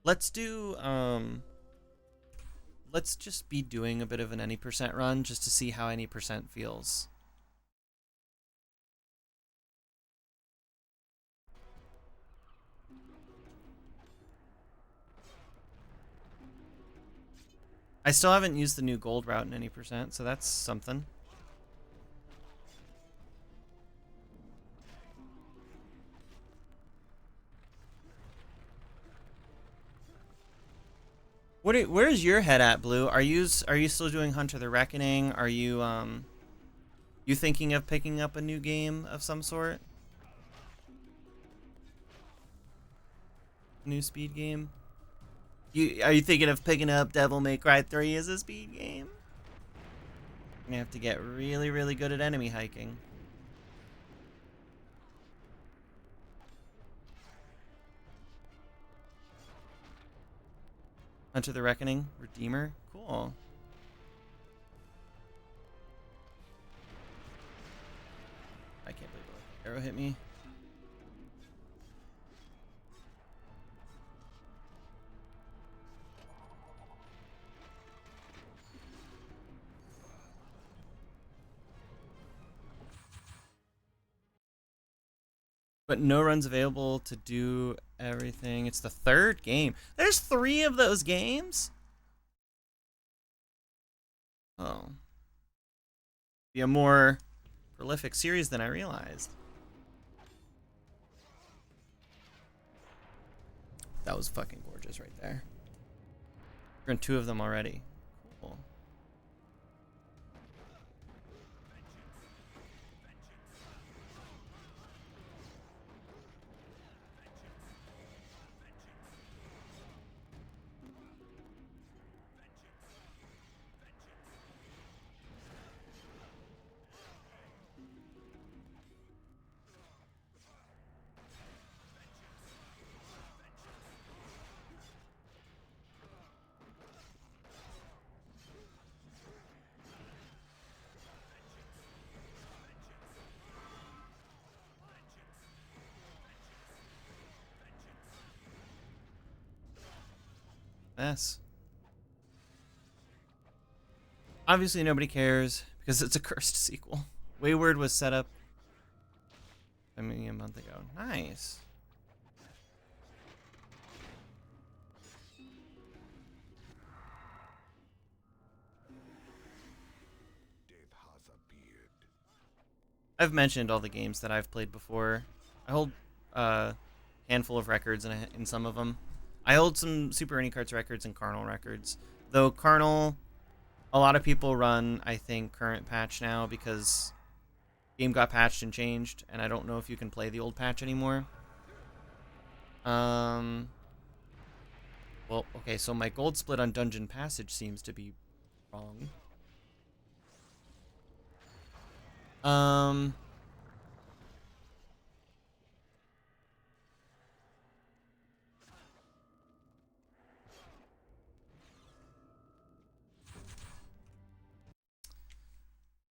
Let's do let's just be doing a bit of an any percent run just to see how any percent feels. I still haven't used the new gold route in any percent, so that's something. Where's your head at, Blue? Are you still doing Hunter the Reckoning? Are you you thinking of picking up a new game of some sort? New speed game? Are you thinking of picking up Devil May Cry 3 as a speed game? You're gonna have to get really, really good at enemy hiking. Hunter the Reckoning, Redeemer, cool. I can't believe the arrow hit me. But no runs available to do everything. It's the third game. There's 3 of those games? Oh. Be a more prolific series than I realized. That was fucking gorgeous right there. We're in 2 of them already. Cool. Mess. Obviously nobody cares because it's a cursed sequel. Wayward was set up a month ago. Nice. I've mentioned all the games that I've played before. I hold a handful of records in some of them. I hold some Super Ernie Carts records and Carnal records. Though Carnal, a lot of people run, I think, current patch now because game got patched and changed, and I don't know if you can play the old patch anymore. Well, okay, so my gold split on Dungeon Passage seems to be wrong.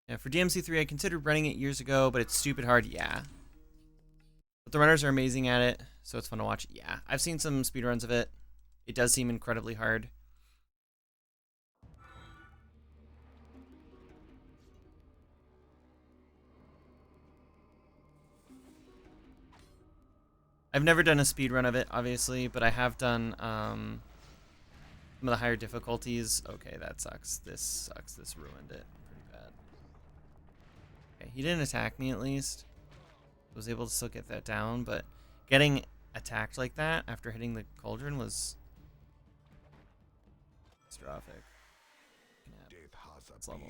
Yeah, for DMC3, I considered running it years ago, but it's stupid hard. Yeah. But the runners are amazing at it, so it's fun to watch. Yeah, I've seen some speedruns of it. It does seem incredibly hard. I've never done a speedrun of it, obviously, but I have done some of the higher difficulties. Okay, that sucks. This sucks. This ruined it pretty bad. Okay, he didn't attack me at least. I was able to still get that down, but getting attacked like that after hitting the cauldron was catastrophic. Next level.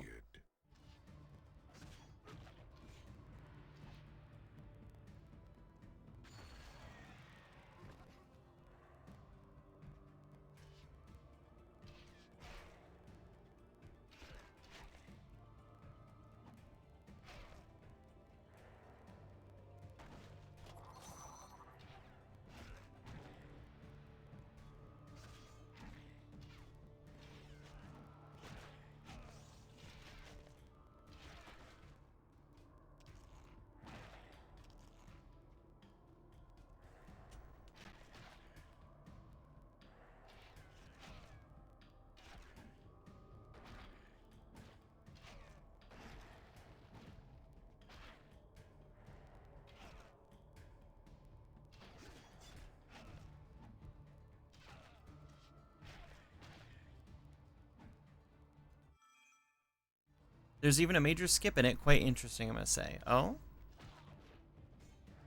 There's even a major skip in it. Quite interesting, I must say. Oh?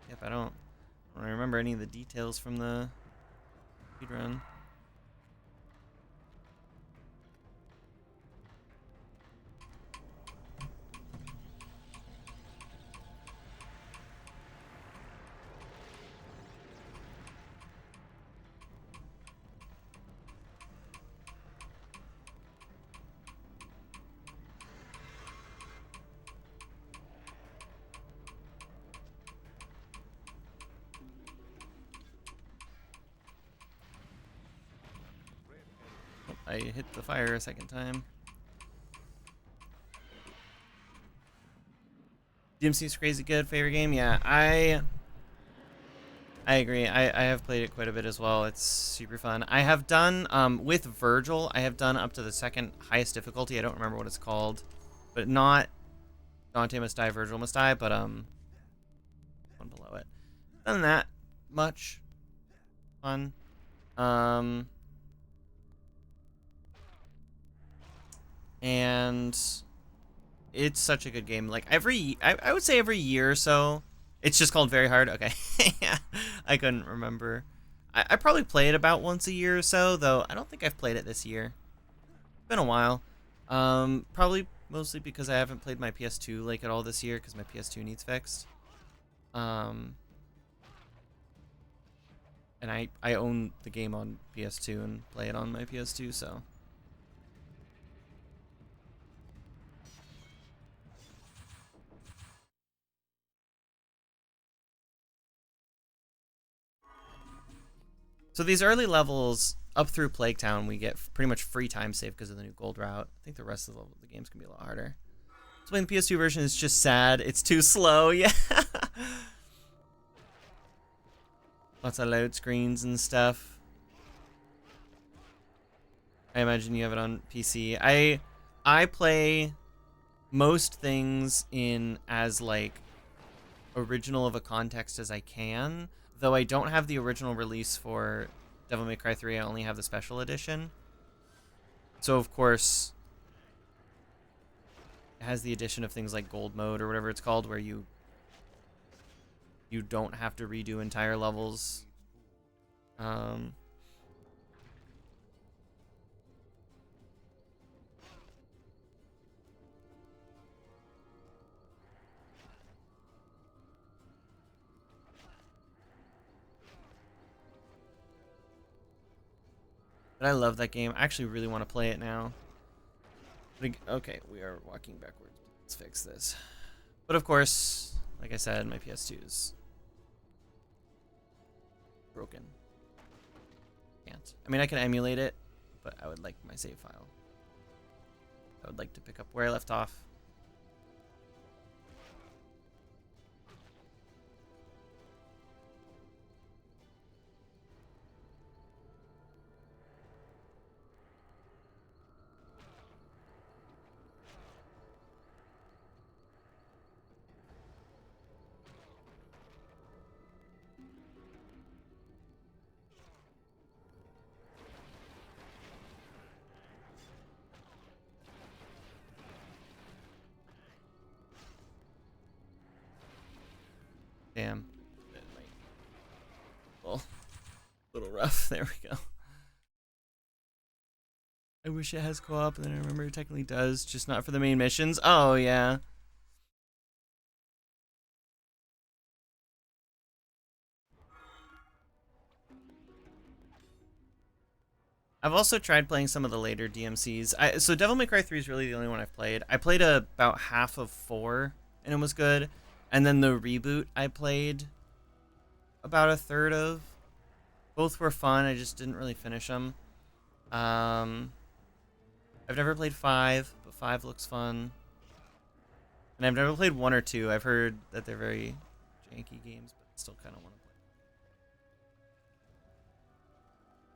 Yep, I don't remember any of the details from the speedrun. I hit the fire a second time. DMC's crazy good. Favorite game? Yeah, I agree. I have played it quite a bit as well. It's super fun. I have done, with Virgil, I have done up to the second highest difficulty. I don't remember what it's called. But not Dante Must Die, Virgil Must Die, but, one below it. Done that much. Fun. And it's such a good game. Like, I would say every year or so. It's just called Very Hard? Okay. Yeah, I couldn't remember. I probably play it about once a year or so, though I don't think I've played it this year. It's been a while. Probably mostly because I haven't played my PS2 like at all this year because my PS2 needs fixed. And I own the game on PS2 and play it on my PS2, so. So these early levels up through Plague Town, we get pretty much free time save because of the new gold route. I think the rest of the games can be a lot harder. So playing the PS2 version is just sad. It's too slow. Yeah. Lots of load screens and stuff. I imagine you have it on PC. I play most things in as like original of a context as I can, though I don't have the original release for Devil May Cry 3. I only have the special edition. So of course it has the addition of things like gold mode or whatever it's called, where you don't have to redo entire levels. But I love that game. I actually really want to play it now. Okay, we are walking backwards. Let's fix this. But of course, like I said, my PS2 is broken. Can't. I mean, I can emulate it, but I would like my save file. I would like to pick up where I left off. Damn. Well, a little rough. There we go. I wish it has co-op, and then I remember it technically does, just not for the main missions. Oh, yeah. I've also tried playing some of the later DMCs. So Devil May Cry 3 is really the only one I've played. I played about half of 4, and it was good. And then the reboot I played about a third of. Both were fun. I just didn't really finish them. I've never played 5, but 5 looks fun. And I've never played 1 or 2. I've heard that they're very janky games, but still kind of want to play.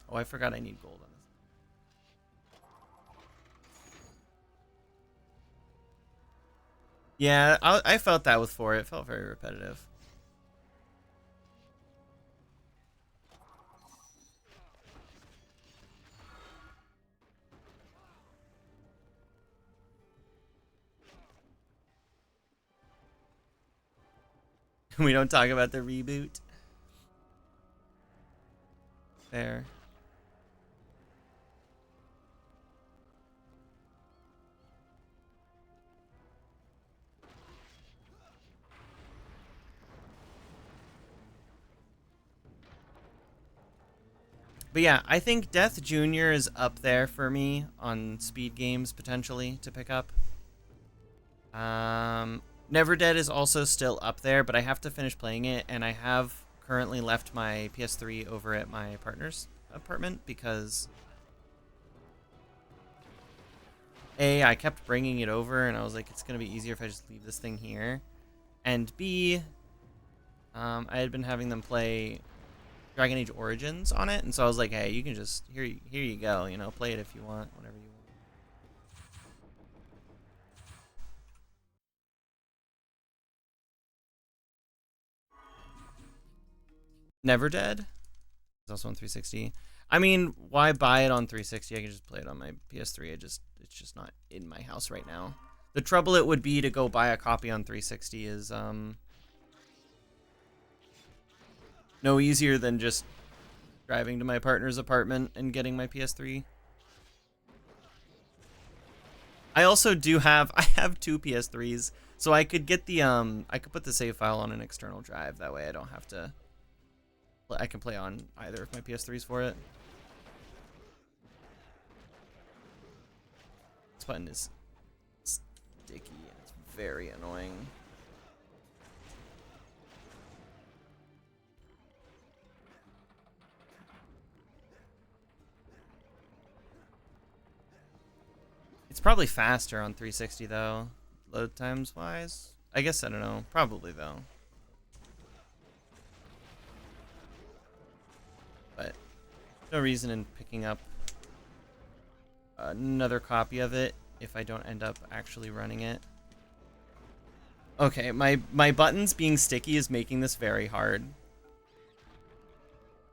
Oh, I forgot I need gold on this. Yeah, I felt that with 4. It felt very repetitive. We don't talk about the reboot. There. But yeah, I think Death Jr. is up there for me on speed games potentially to pick up. Never Dead is also still up there, but I have to finish playing it, and I have currently left my PS3 over at my partner's apartment because A, I kept bringing it over, and I was like, it's going to be easier if I just leave this thing here. And B, I had been having them play Dragon Age Origins on it, and so I was like, hey, you can just, here you go, you know, play it if you want, whatever you want. Never Dead is also on 360. I mean, why buy it on 360? I can just play it on my PS3. It's just not in my house right now. The trouble it would be to go buy a copy on 360 is no easier than just driving to my partner's apartment and getting my PS3. I also do have I have two PS3s, so I could get the I could put the save file on an external drive. That way I don't have to, I can play on either of my PS3s for it. This button is sticky and it's very annoying. It's probably faster on 360 though, load times wise. I guess I don't know. Probably though. But no reason in picking up another copy of it if I don't end up actually running it. Okay, my buttons being sticky is making this very hard.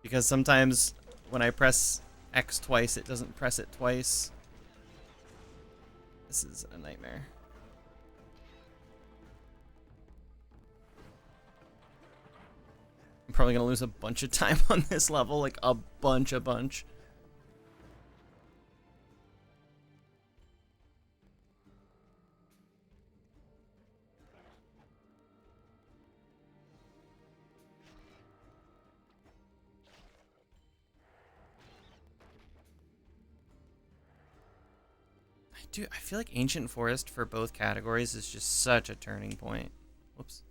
Because sometimes when I press X twice, it doesn't press it twice. This is a nightmare. I'm probably gonna lose a bunch of time on this level, like a bunch. Dude, I feel like Ancient Forest for both categories is just such a turning point. Whoops.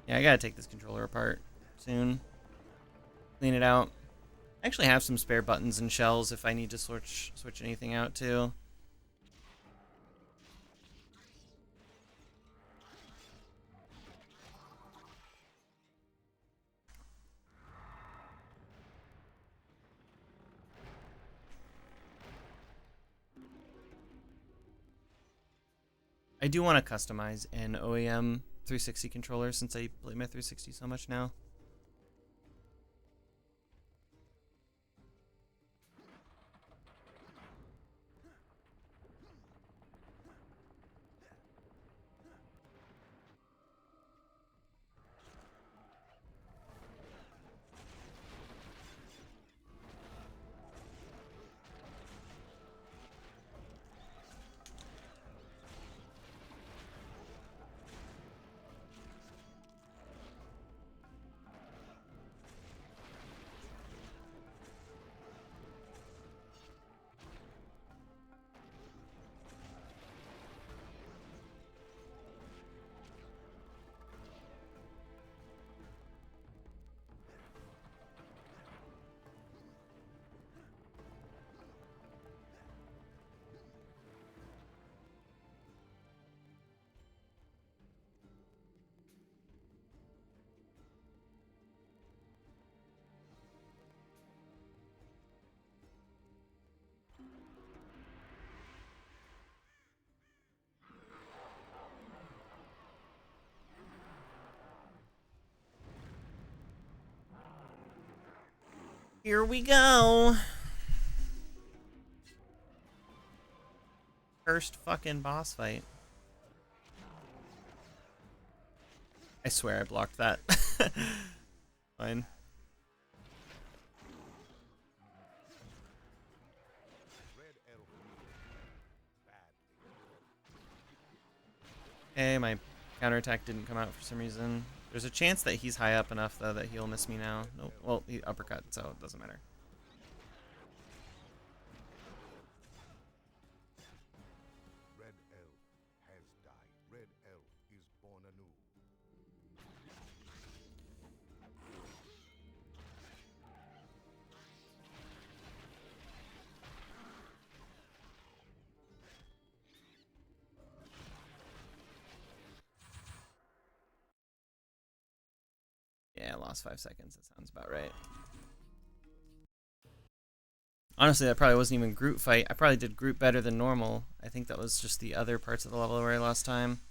Yeah, I gotta take this controller apart soon. Clean it out. I actually have some spare buttons and shells if I need to switch anything out too. I do want to customize an OEM 360 controller since I play my 360 so much now. Here we go. First fucking boss fight. I swear I blocked that. Fine. Okay, my counterattack didn't come out for some reason. There's a chance that he's high up enough, though, that he'll miss me now. Nope. Well, he uppercut, so it doesn't matter. Red Elf has died. Red Elf is born anew. Yeah, I lost 5 seconds. That sounds about right. Honestly, that probably wasn't even group fight. I probably did group better than normal. I think that was just the other parts of the level where I lost time.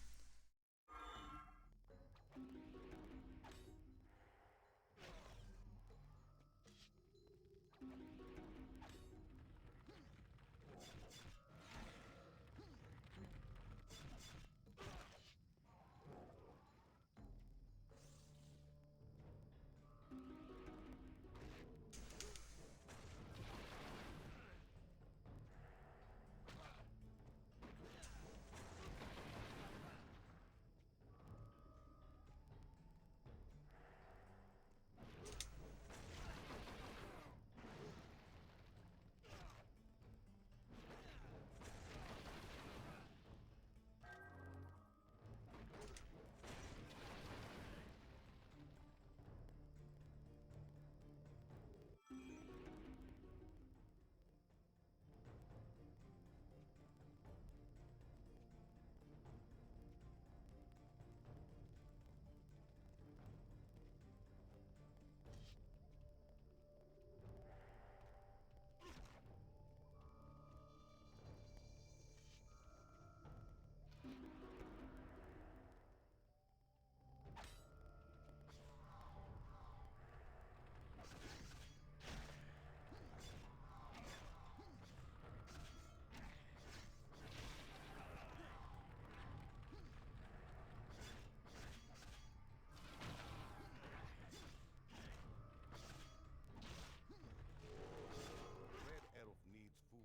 Red Elf needs food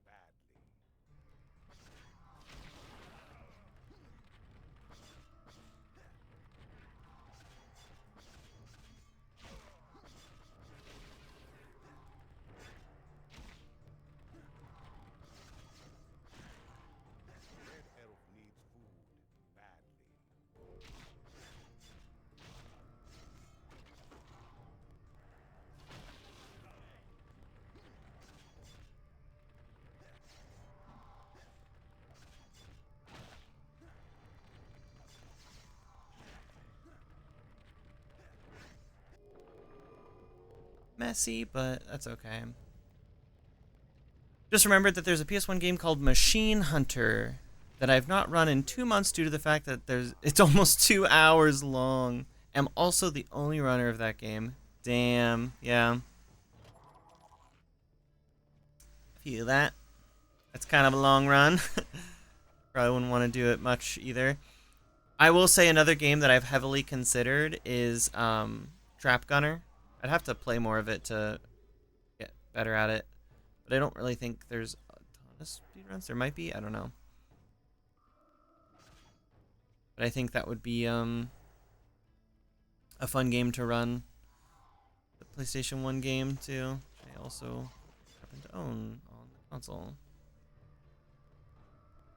badly. Red Elf needs food badly. Messy, but that's okay. Just remembered that there's a PS1 game called Machine Hunter that I've not run in 2 months due to the fact that it's almost 2 hours long. I'm also the only runner of that game. Damn, yeah. Feel that. That's kind of a long run. Probably wouldn't want to do it much either. I will say another game that I've heavily considered is Trap Gunner. I'd have to play more of it to get better at it. But I don't really think there's a ton of speedruns. There might be, I don't know. But I think that would be a fun game to run. The PlayStation 1 game too, which I also happen to own on the console.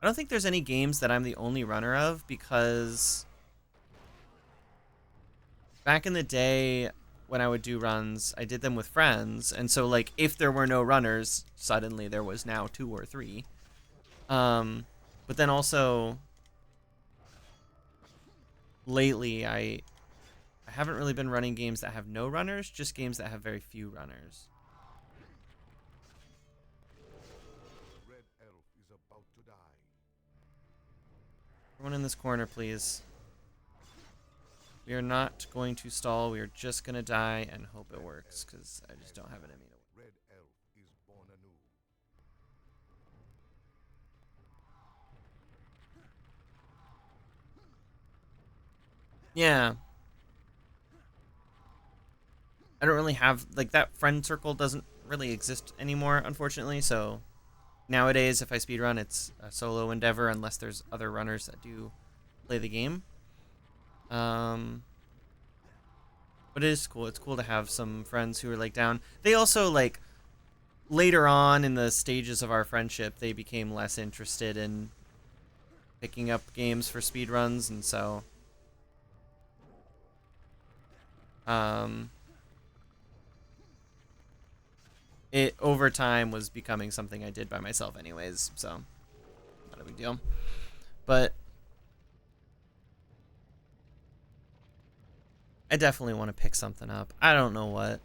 I don't think there's any games that I'm the only runner of because back in the day when I would do runs, I did them with friends, and so like if there were no runners, suddenly there was now 2 or 3. But then also lately I haven't really been running games that have no runners, just games that have very few runners. Red Elf is about to die. Everyone in this corner, please. We are not going to stall. We are just going to die and hope it works, because I just don't have an enemy to win. Red elf is born anew. Yeah. I don't really have, like, that friend circle doesn't really exist anymore, unfortunately, so nowadays, if I speedrun, it's a solo endeavor unless there's other runners that do play the game. But it is cool. It's cool to have some friends who are, like, down. They also, like, later on in the stages of our friendship, they became less interested in picking up games for speedruns, and so um, it over time was becoming something I did by myself anyways, so not a big deal. But I definitely want to pick something up. I don't know what.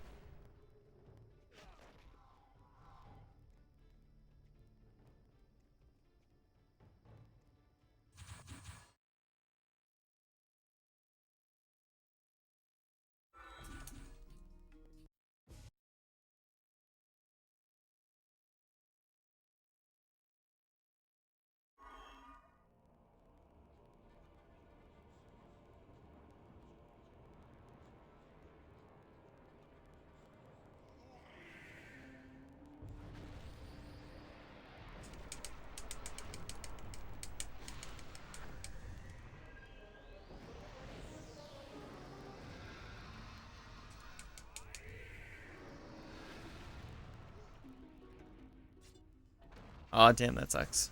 Oh damn, that sucks.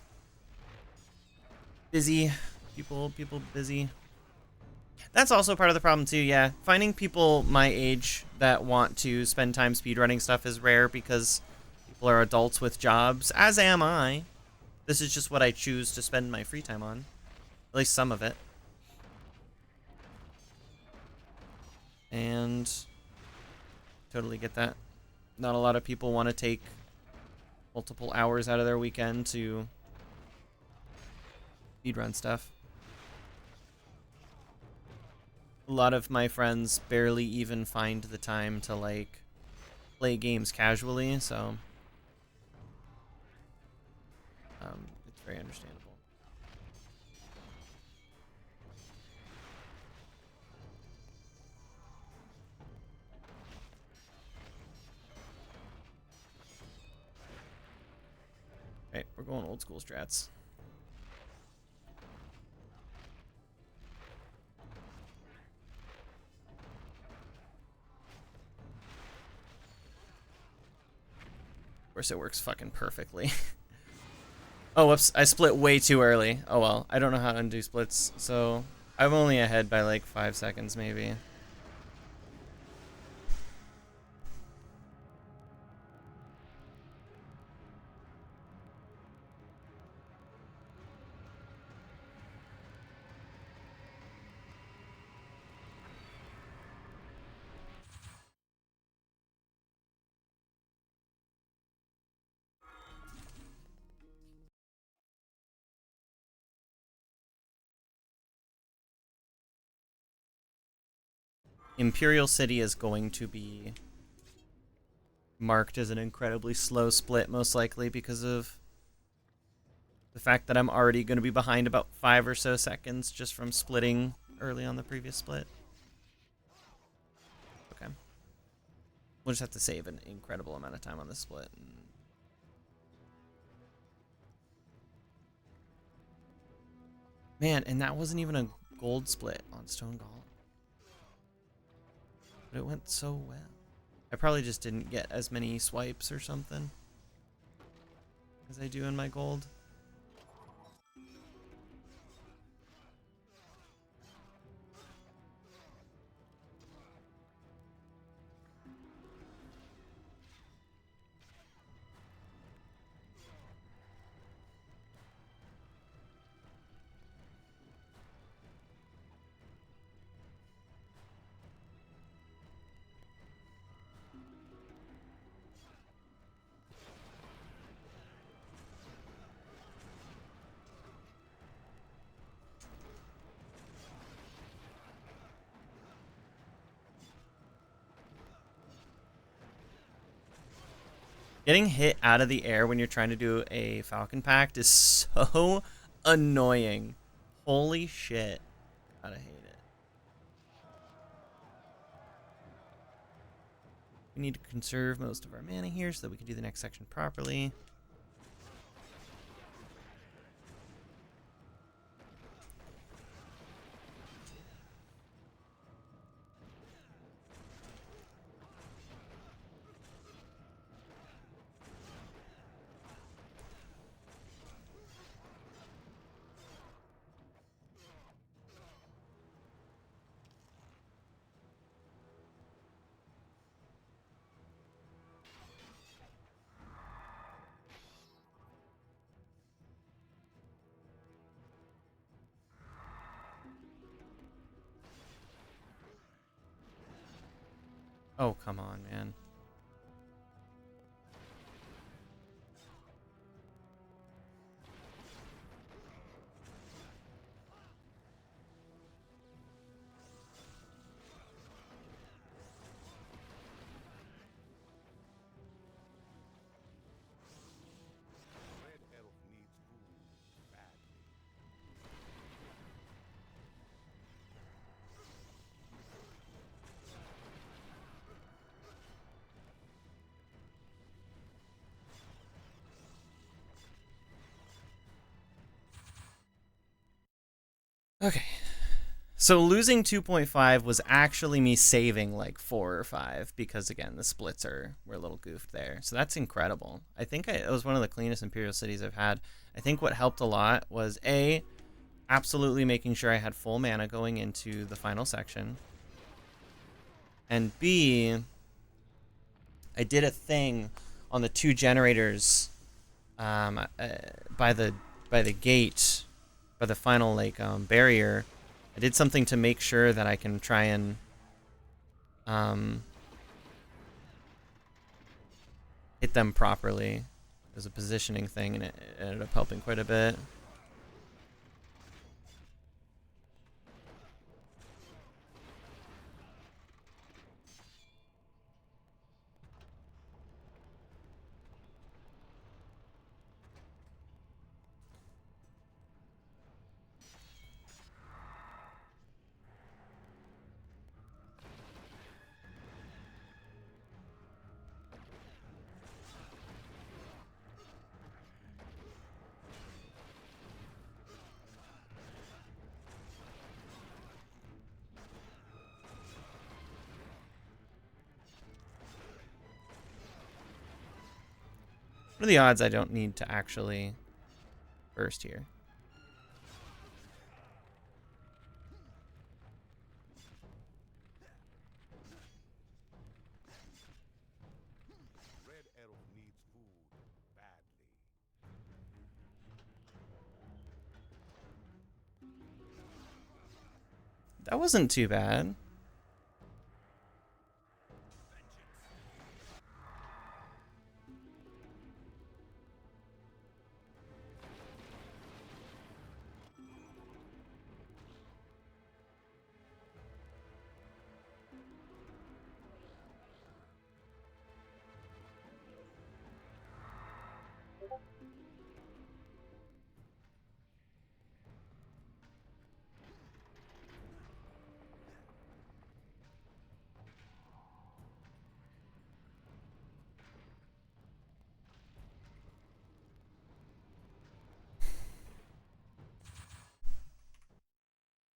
Busy. People busy. That's also part of the problem too, yeah. Finding people my age that want to spend time speedrunning stuff is rare because people are adults with jobs, as am I. This is just what I choose to spend my free time on. At least some of it. And totally get that. Not a lot of people want to take multiple hours out of their weekend to speedrun stuff. A lot of my friends barely even find the time to, like, play games casually, so it's very understandable. Right, we're going old school strats. Of course, it works fucking perfectly. Oh, whoops, I split way too early. Oh well, I don't know how to undo splits, so I'm only ahead by like 5 seconds maybe. Imperial City is going to be marked as an incredibly slow split, most likely because of the fact that I'm already going to be behind about 5 or so seconds just from splitting early on the previous split. Okay. We'll just have to save an incredible amount of time on this split. Man, and that wasn't even a gold split on Stone Gauntlet. But it went so well. I probably just didn't get as many swipes or something as I do in my gold. Getting hit out of the air when you're trying to do a Falcon Pact is so annoying. Holy shit. Gotta hate it. We need to conserve most of our mana here so that we can do the next section properly. Oh, come on, man. Red elf needs food badly. Okay. So losing 2.5 was actually me saving like 4 or 5 because, again, the splits were a little goofed there. So that's incredible. I think it was one of the cleanest Imperial cities I've had. I think what helped a lot was, A, absolutely making sure I had full mana going into the final section. And B, I did a thing on the 2 generators by the gate, by the final like barrier. I did something to make sure that I can try and hit them properly. It was a positioning thing, and it ended up helping quite a bit. What are the odds I don't need to actually burst here? Red elf needs food badly. That wasn't too bad.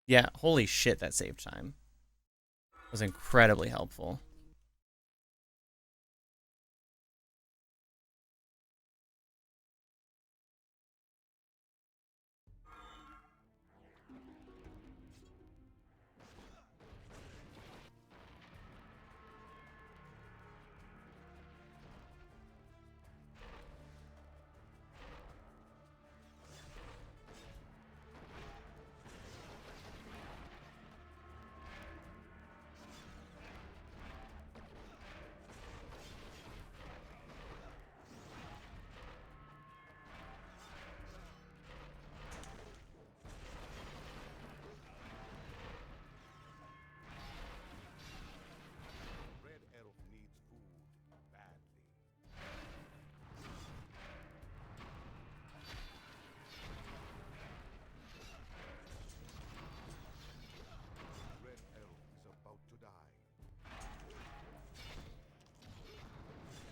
Yeah, holy shit, that saved time. It was incredibly helpful.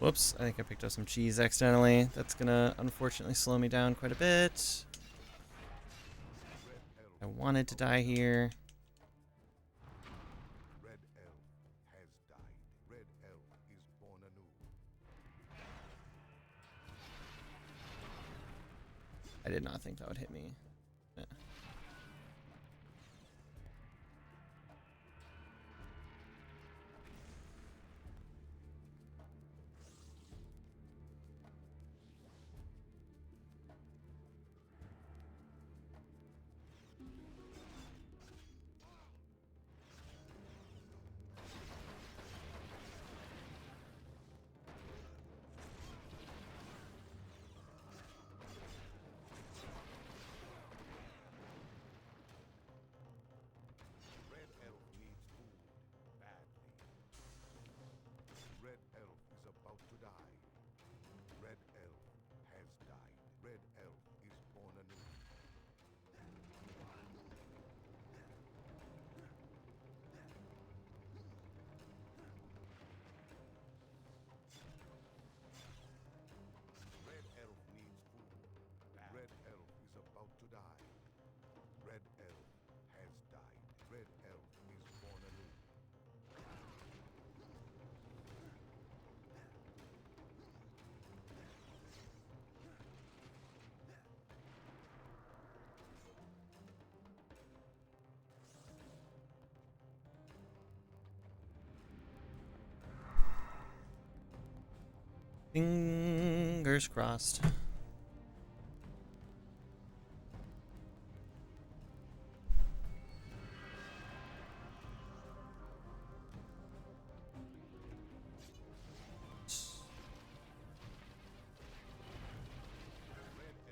Whoops, I think I picked up some cheese accidentally. That's gonna unfortunately slow me down quite a bit. I wanted to die here. Red elf has died. Red elf is born anew. I did not think that would hit me. Yeah. Red elf needs food badly. Red elf is about to die. Red elf has died. Red elf is born anew. Red elf needs food badly. Red elf is about to die. Red elf has died. Red elf is born anew. Fingers crossed. Red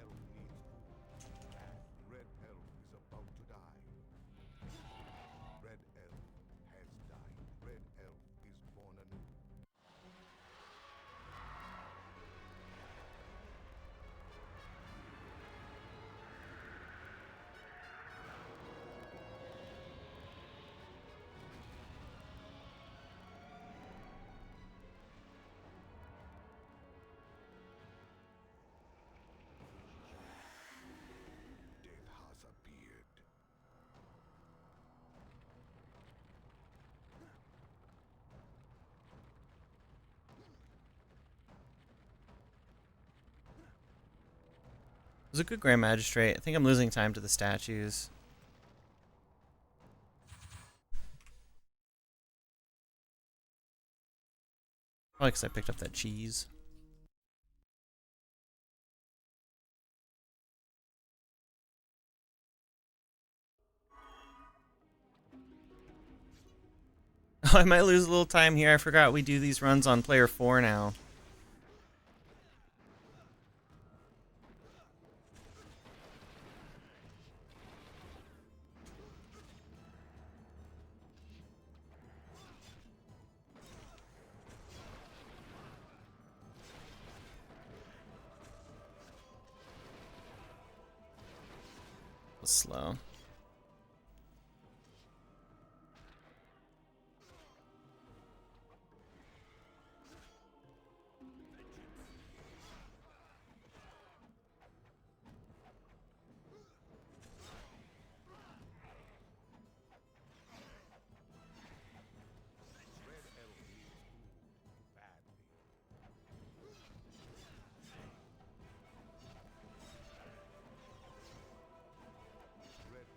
elf needs food badly. Red elf is about to die. Red elf has died. Red elf is born anew. Death has appeared. It was a good Grand Magistrate. I think I'm losing time to the statues. Probably because I picked up that cheese. I might lose a little time here. I forgot we do these runs on player 4 now. It was slow. Red elf needs food badly. Red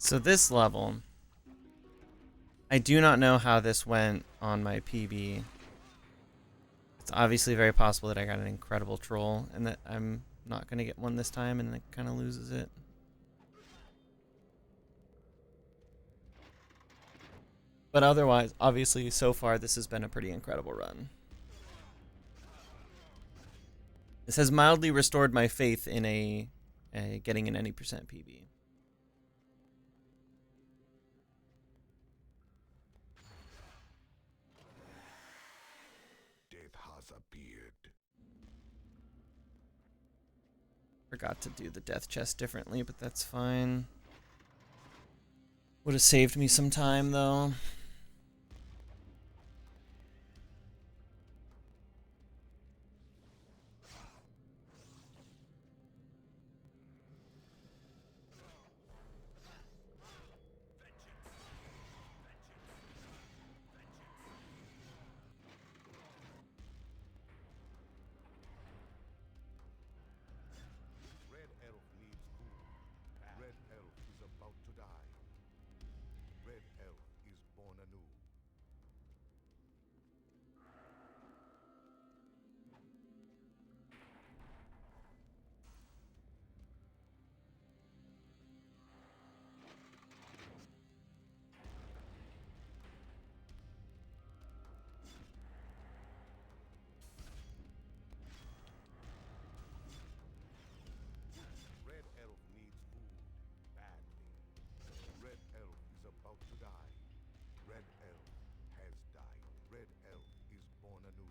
So this level, I do not know how this went on my PB. It's obviously very possible that I got an incredible troll and that I'm not going to get one this time and it kind of loses it. But otherwise, obviously, so far, this has been a pretty incredible run. This has mildly restored my faith in a getting an any percent PB. Death has appeared. Forgot to do the death chest differently, but that's fine. Would have saved me some time, though. Red elf needs food. Red elf is about to die. Red elf is born anew. Red elf needs food badly. Red elf is about to die. Red elf has died. Red elf is born anew.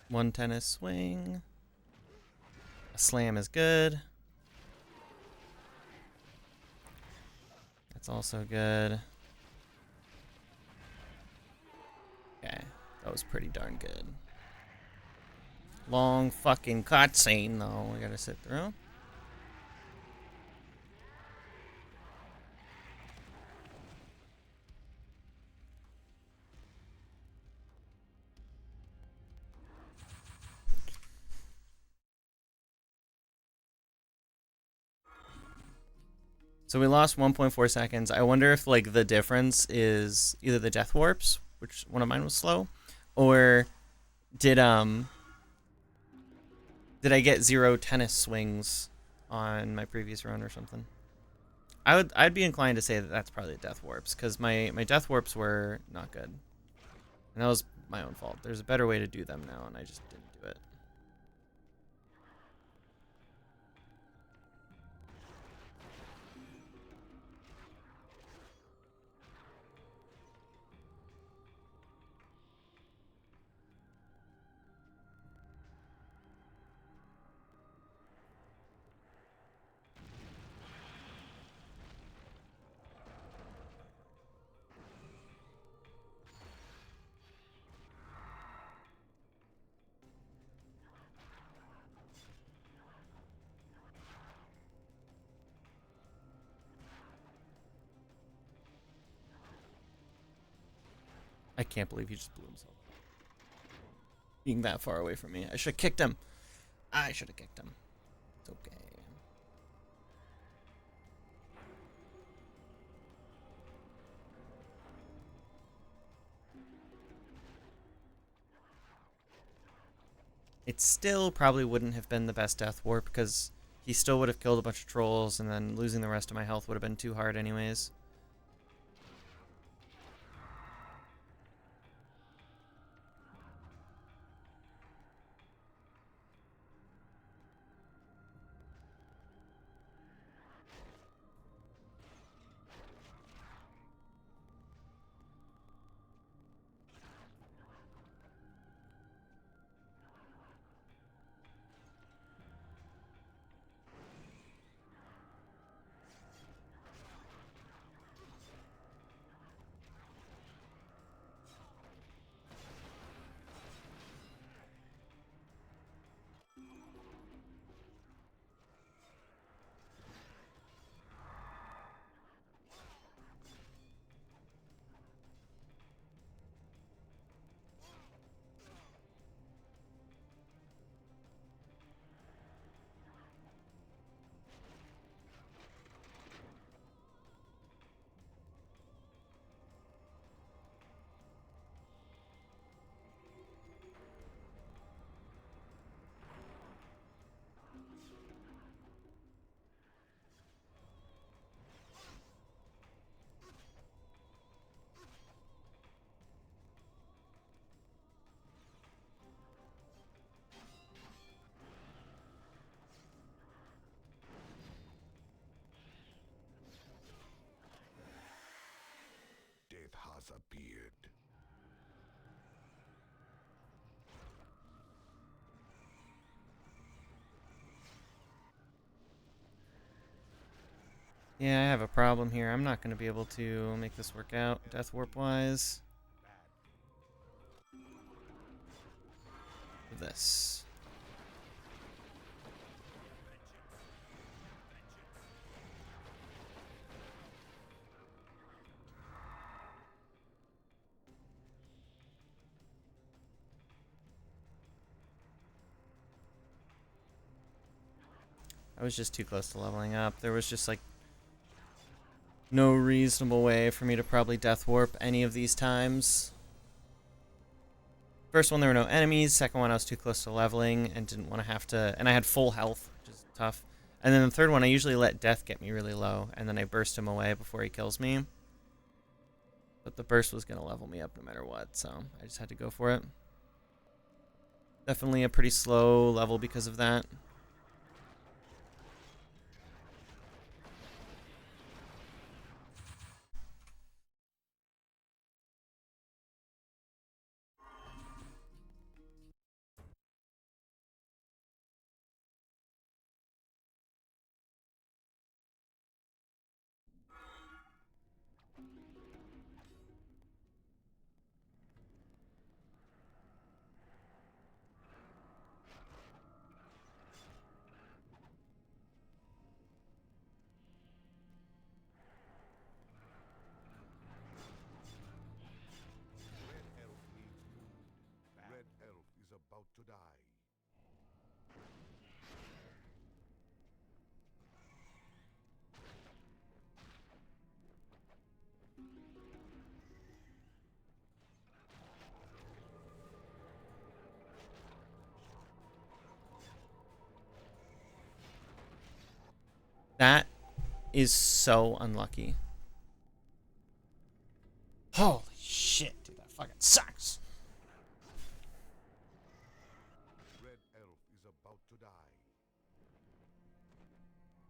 One tennis swing. A slam is good. That's also good. Okay, that was pretty darn good. Long fucking cutscene, though. We gotta sit through. So we lost 1.4 seconds. I wonder if like the difference is either the death warps, which one of mine was slow, or did I get 0 tennis swings on my previous run or something? I'd be inclined to say that that's probably death warps because my death warps were not good, and that was my own fault. There's a better way to do them now, and I just didn't do it. I can't believe he just blew himself. Being that far away from me, I should have kicked him. I should have kicked him. It's okay. It still probably wouldn't have been the best death warp because he still would have killed a bunch of trolls, and then losing the rest of my health would have been too hard anyways. Death has appeared. Yeah, I have a problem here. I'm not going to be able to make this work out death warp wise. This. I was just too close to leveling up. There was just like no reasonable way for me to probably death warp any of these times. First one, there were no enemies. Second one, I was too close to leveling and didn't want to have to... And I had full health, which is tough. And then the third one, I usually let death get me really low, and then I burst him away before he kills me. But the burst was going to level me up no matter what, so I just had to go for it. Definitely a pretty slow level because of that. Red Elf needs food. Red Elf is about to die. That is so unlucky. Holy shit, dude, that fucking sucks. Red elf is about to die.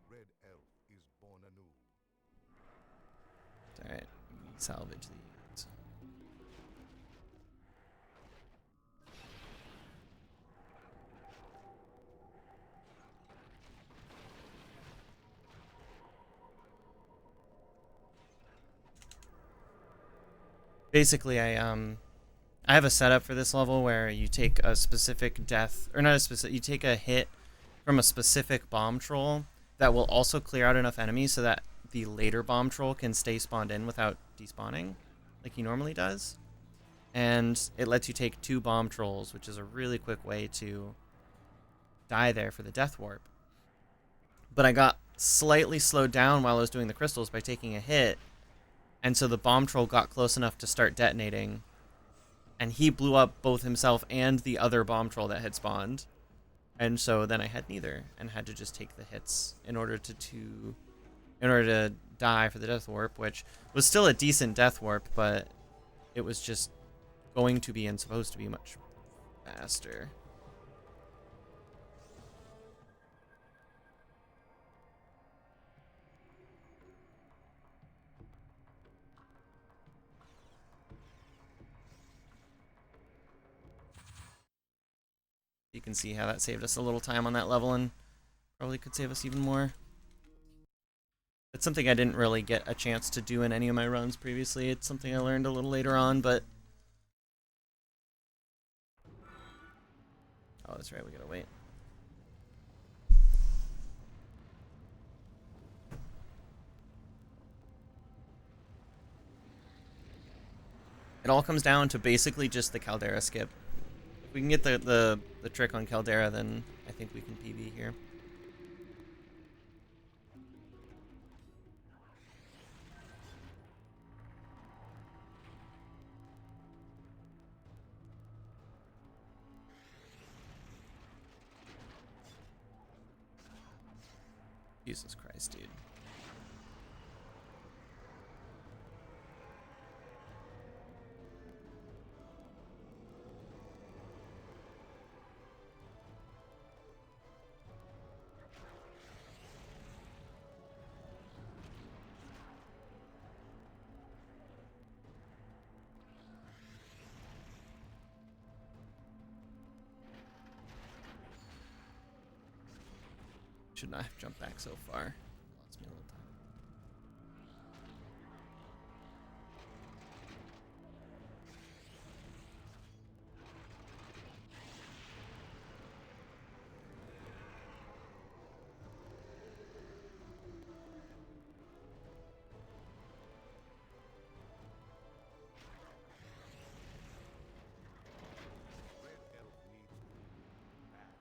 Red elf is born anew. Alright, salvage these. Basically, I have a setup for this level where you take a specific death, or not a specific, you take a hit from a specific bomb troll that will also clear out enough enemies so that the later bomb troll can stay spawned in without despawning, like he normally does. And it lets you take 2 bomb trolls, which is a really quick way to die there for the death warp. But I got slightly slowed down while I was doing the crystals by taking a hit, and so the bomb troll got close enough to start detonating, and he blew up both himself and the other bomb troll that had spawned. And so then I had neither and had to just take the hits in order to die for the death warp, which was still a decent death warp, but it was just going to be and supposed to be much faster. You can see how that saved us a little time on that level and probably could save us even more. It's something I didn't really get a chance to do in any of my runs previously. It's something I learned a little later on, but... Oh, that's right, we gotta wait. It all comes down to basically just the Caldera skip. If we can get the trick on Caldera, then I think we can PB here. Jesus Christ, dude. Should not have jumped back so far. Lost me a little time. Red elf needs food badly.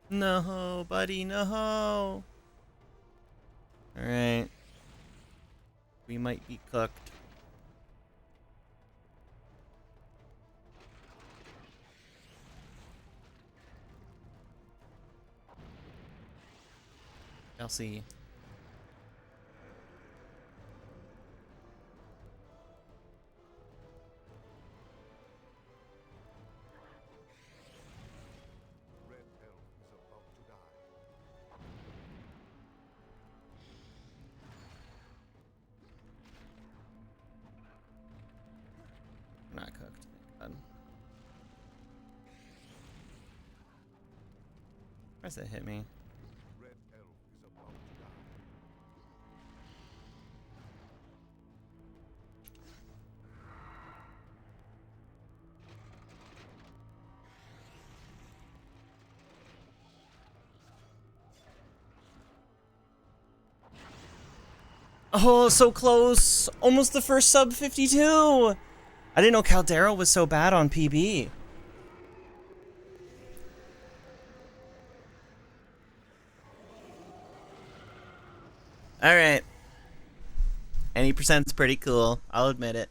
No, buddy, no. Alright. We might be cooked. I'll see. Red elf is about to die. We're not cooked. Thank God. Where's that hit me? Red elf is about to die. Oh, so close. Almost the first sub 52. I didn't know Caldera was so bad on PB. All right. 90%'s pretty cool. I'll admit it.